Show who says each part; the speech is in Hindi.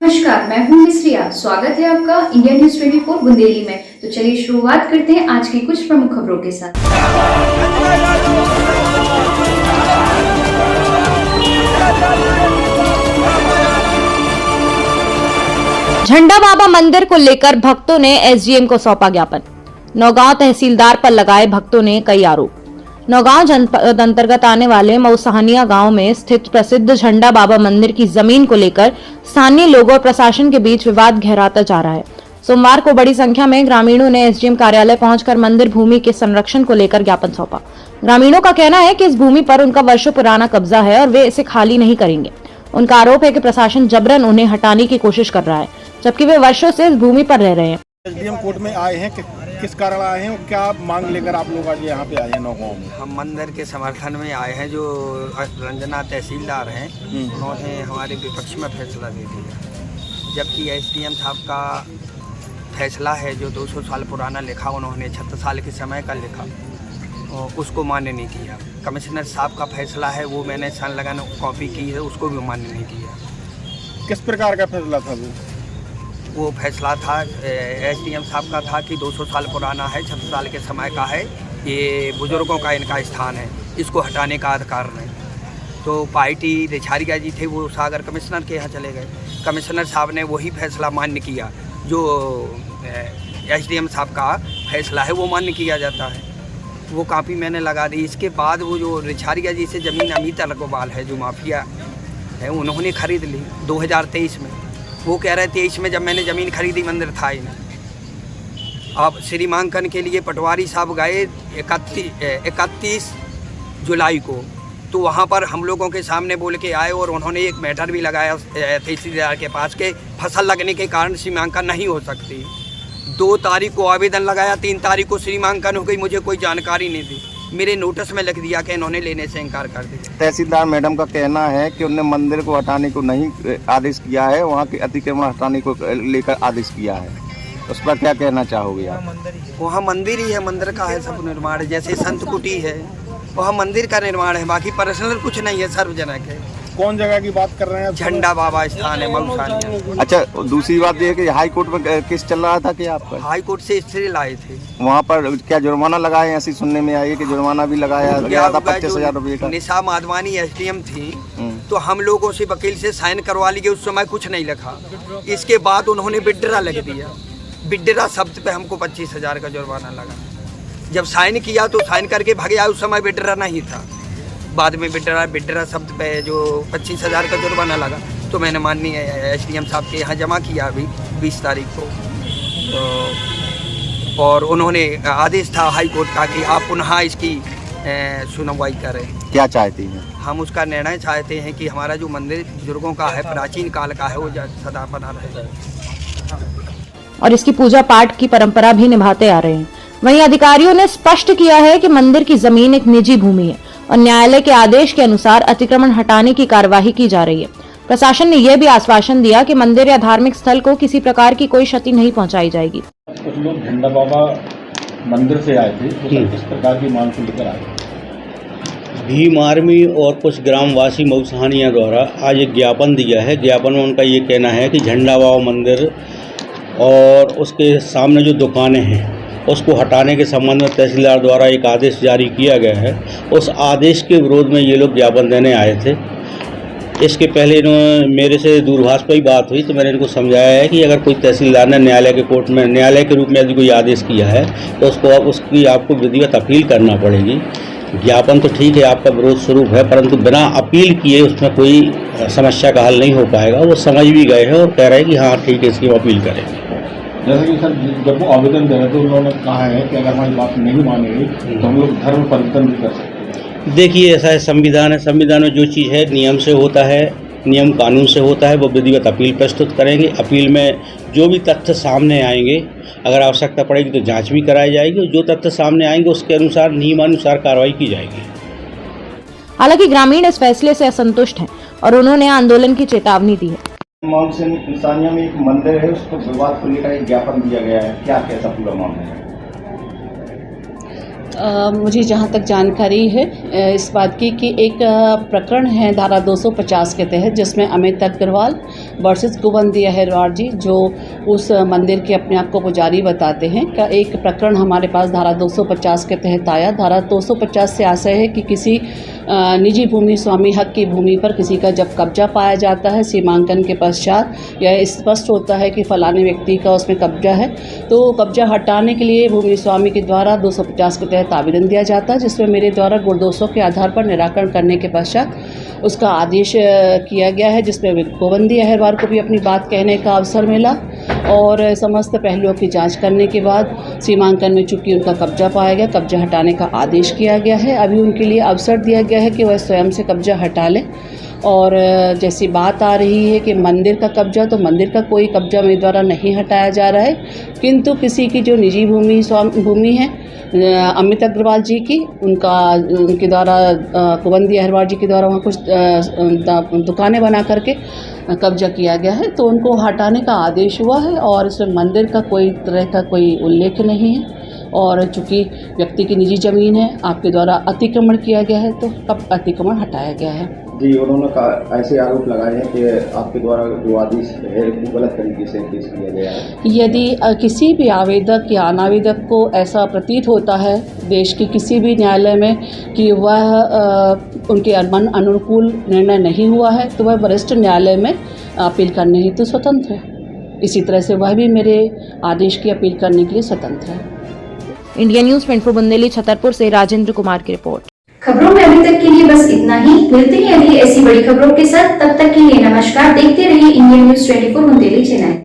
Speaker 1: नमस्कार, मैं हूं मिस्रिया। स्वागत है आपका इंडिया न्यूज 24 बुंदेली में। तो चलिए शुरुआत करते हैं आज की कुछ प्रमुख खबरों के साथ।
Speaker 2: झंडा बाबा मंदिर को लेकर भक्तों ने एसडीएम को सौंपा ज्ञापन। नौगांव तहसीलदार पर लगाए भक्तों ने कई आरोप। नौगांव जनपद अंतर्गत आने वाले मऊसहानिया गांव में स्थित प्रसिद्ध झंडा बाबा मंदिर की जमीन को लेकर स्थानीय लोगों और प्रशासन के बीच विवाद गहराता जा रहा है। सोमवार को बड़ी संख्या में ग्रामीणों ने एसडीएम कार्यालय पहुंचकर मंदिर भूमि के संरक्षण को लेकर ज्ञापन सौंपा। ग्रामीणों का कहना है कि इस भूमि पर उनका वर्षों पुराना कब्जा है और वे इसे खाली नहीं करेंगे। उनका आरोप है कि प्रशासन जबरन उन्हें हटाने की कोशिश कर रहा है, जबकि वे वर्षों से इस भूमि पर रह रहे हैं।
Speaker 3: एसडीएम कोर्ट में आए हैं, किस कारण आए हैं और क्या मांग लेकर आप लोग आज यहाँ पे आए हैं नौगांव में?
Speaker 4: हम मंदिर के समर्थन में आए हैं। जो रंजना तहसीलदार हैं उन्होंने हमारे विपक्ष में फैसला दे दिया, जबकि एसडीएम साहब का फैसला है जो 200 साल पुराना लिखा, उन्होंने 76 साल के समय का लिखा, उसको मान्य नहीं किया। कमिश्नर साहब का फैसला है वो मैंने सन लगाने कॉपी की है, उसको भी मान्य नहीं किया।
Speaker 3: किस प्रकार का फैसला था
Speaker 4: वो फैसला था एसडीएम साहब का था कि 200 साल पुराना है, 76 साल के समय का है, ये बुजुर्गों का इनका स्थान है, इसको हटाने का अधिकार नहीं। तो पार्टी रिछारिया जी थे, वो सागर कमिश्नर के यहाँ चले गए। कमिश्नर साहब ने वही फैसला मान्य किया जो एसडीएम साहब का फैसला है वो मान्य किया जाता है। वो कापी मैंने लगा दी। इसके बाद वो जो रिछारिया जी से ज़मीन अमित अग्रवाल है जो माफिया है, उन्होंने खरीद ली 2023 में। वो कह रहे 23 में जब मैंने ज़मीन खरीदी मंदिर था ही नहीं। अब श्रीमांकन के लिए पटवारी साहब गए 31 जुलाई को, तो वहाँ पर हम लोगों के सामने बोल के आए और उन्होंने एक मैटर भी लगाया तहसीलदार के पास के फसल लगने के कारण सीमांकन नहीं हो सकती। 2 तारीख को आवेदन लगाया, 3 तारीख को सीमांकन हो गई, मुझे कोई जानकारी नहीं दी। मेरे नोटिस में लिख दिया कि इन्होंने लेने से इनकार कर दिया।
Speaker 3: तहसीलदार मैडम का कहना है कि उन्होंने मंदिर को हटाने को नहीं आदेश किया है, वहाँ के अतिक्रमण हटाने को लेकर आदेश किया है। उस पर क्या कहना चाहोगे आप?
Speaker 4: वहाँ मंदिर ही है, मंदिर का है सब निर्माण, जैसे संत कुटी है वहाँ मंदिर का निर्माण है, बाकी पर्सनल कुछ नहीं है, सार्वजनिक है।
Speaker 3: कौन जगह की बात कर रहे हैं?
Speaker 4: झंडा बाबा स्थान है मऊसहानिया।
Speaker 3: अच्छा, दूसरी बात यह है कि हाई कोर्ट में केस चल रहा था कि आपका?
Speaker 4: हाई कोर्ट से स्टे लाए थे।
Speaker 3: वहाँ पर क्या जुर्माना लगाए? ऐसी सुनने में आई है कि जुर्माना भी लगाया गया था 25,000 रुपये का।
Speaker 4: निशा माधवानी एसडीएम थी, तो हम लोगों से वकील से साइन करवा लिए, उस समय कुछ नहीं लिखा। इसके बाद उन्होंने बिड्डरा लिख दिया। बिड्डरा शब्द पे हमको 25,000 का जुर्माना लगा। जब साइन किया तो साइन करके भाग गया, उस समय बिड्डरा नहीं था। बाद में बिड्डरा शब्द पे जो 25,000 का जुर्माना लगा, तो मैंने माननीय एसडीएम साहब के यहाँ जमा किया अभी 20 तारीख को। तो और उन्होंने आदेश था हाई कोर्ट का कि आप पुनः इसकी सुनवाई करें।
Speaker 3: क्या चाहती हैं?
Speaker 4: हम उसका निर्णय चाहते हैं कि हमारा जो मंदिर बुजुर्गों का है, प्राचीन काल का है, वो सदा बना रहे
Speaker 2: और इसकी पूजा पाठ की परंपरा भी निभाते आ रहे हैं। वहीं अधिकारियों ने स्पष्ट किया है कि मंदिर की जमीन एक निजी भूमि है और न्यायालय के आदेश के अनुसार अतिक्रमण हटाने की कार्यवाही की जा रही है। प्रशासन ने यह भी आश्वासन दिया कि मंदिर या धार्मिक स्थल को किसी प्रकार की कोई क्षति नहीं पहुंचाई जाएगी।
Speaker 5: कुछ लोग झंडा बाबा मंदिर से आए थे, तो किस प्रकार की मांग को लेकर आए?
Speaker 6: भीम आर्मी और कुछ ग्रामवासी मऊसहानिया द्वारा आज एक ज्ञापन दिया है। ज्ञापन में उनका ये कहना है कि झंडा बाबा मंदिर और उसके सामने जो दुकानें हैं उसको हटाने के संबंध में तहसीलदार द्वारा एक आदेश जारी किया गया है। उस आदेश के विरोध में ये लोग ज्ञापन देने आए थे। इसके पहले इन्होंने मेरे से दूरभाष पर ही बात हुई, तो मैंने इनको समझाया है कि अगर कोई तहसीलदार ने न्यायालय के कोर्ट में न्यायालय के रूप में यदि कोई आदेश किया है तो उसकी आपको विधिवत अपील करना पड़ेगी। ज्ञापन तो ठीक है, आपका विरोध स्वरूप है, परंतु बिना अपील किए उसमें कोई समस्या का हल नहीं हो पाएगा। वो समझ भी गए हैं और कह रहे हैं कि हाँ ठीक है, इसकी अपील करेंगे।
Speaker 5: जैसे कि सर, जब वो आवेदन दे रहे थे उन्होंने कहा है कि अगर हमारी बात नहीं मानेगी तो हम लोग धर्म परिवर्तन भी कर सकते हैं।
Speaker 6: देखिए, ऐसा है, संविधान है, संविधान में जो चीज़ है नियम से होता है, नियम कानून से होता है। वो विधिवत अपील प्रस्तुत करेंगे। अपील में जो भी तथ्य सामने आएंगे, अगर आवश्यकता पड़ेगी तो जांच भी कराई जाएगी, और जो तथ्य सामने आएंगे उसके अनुसार नियमानुसार कार्रवाई की जाएगी।
Speaker 2: हालांकि ग्रामीण इस फैसले से असंतुष्ट हैं और उन्होंने आंदोलन की चेतावनी दी है।
Speaker 3: मऊसहानिया में एक मंदिर है, उसको विवाद को लेकर एक ज्ञापन दिया गया है, क्या कैसा पूरा मामला है?
Speaker 7: मुझे जहाँ तक जानकारी है इस बात की कि एक प्रकरण है धारा 250 के तहत, जिसमें अमित अग्रवाल वर्सेस कुवंती अहिरवार जी, जो उस मंदिर के अपने आप को पुजारी बताते हैं, का एक प्रकरण हमारे पास धारा 250 के तहत आया। धारा 250 से आशय है कि किसी निजी भूमि स्वामी हक की भूमि पर किसी का जब कब्जा पाया जाता है सीमांकन के पश्चात, या स्पष्ट होता है कि फलाने व्यक्ति का उसमें कब्जा है, तो कब्जा हटाने के लिए भूमि स्वामी के द्वारा 250 के तहत आवेदन दिया जाता है, जिसमें मेरे द्वारा गुणदोषों के आधार पर निराकरण करने के पश्चात उसका आदेश किया गया है, जिसमें कुवंती अहिरवार को भी अपनी बात कहने का अवसर मिला और समस्त पहलुओं की जांच करने के बाद सीमांकन में चूंकि उनका कब्जा पाया गया, कब्जा हटाने का आदेश किया गया है। अभी उनके लिए अवसर दिया गया है कि वह स्वयं से कब्जा हटा लें। और जैसी बात आ रही है कि मंदिर का कब्जा, तो मंदिर का कोई कब्जा मेरे द्वारा नहीं हटाया जा रहा है, किंतु किसी की जो निजी भूमि है अमित अग्रवाल जी की, उनके द्वारा कुवंती अहिरवार जी के द्वारा वहाँ कुछ दुकानें बना करके कब्जा किया गया है, तो उनको हटाने का आदेश हुआ है और इसमें मंदिर का कोई तरह का कोई उल्लेख नहीं है। और चूँकि व्यक्ति की निजी ज़मीन है, आपके द्वारा अतिक्रमण किया गया है, तो अब अतिक्रमण हटाया गया है।
Speaker 5: जी, उन्होंने ऐसे आरोप लगाए हैं कि आपके द्वारा जो आदेश है वो गलत तरीके से पेश किया गया है।
Speaker 7: यदि किसी भी आवेदक या अनावेदक को ऐसा प्रतीत होता है देश के किसी भी न्यायालय में कि वह उनके मन अनुकूल निर्णय नहीं हुआ है, तो वह वरिष्ठ न्यायालय में अपील करने हेतु स्वतंत्र है। इसी तरह से वह भी मेरे आदेश की अपील करने के लिए स्वतंत्र है।
Speaker 2: इंडिया न्यूज 24 बुंदेली छतरपुर से राजेंद्र कुमार की रिपोर्ट।
Speaker 1: खबरों में अभी तक के लिए बस इतना ही। मिलते हैं अगली ऐसी बड़ी खबरों के साथ, तब तक के लिए नमस्कार। देखते रहिए इंडियन न्यूज 24 बुंदेली चैनल।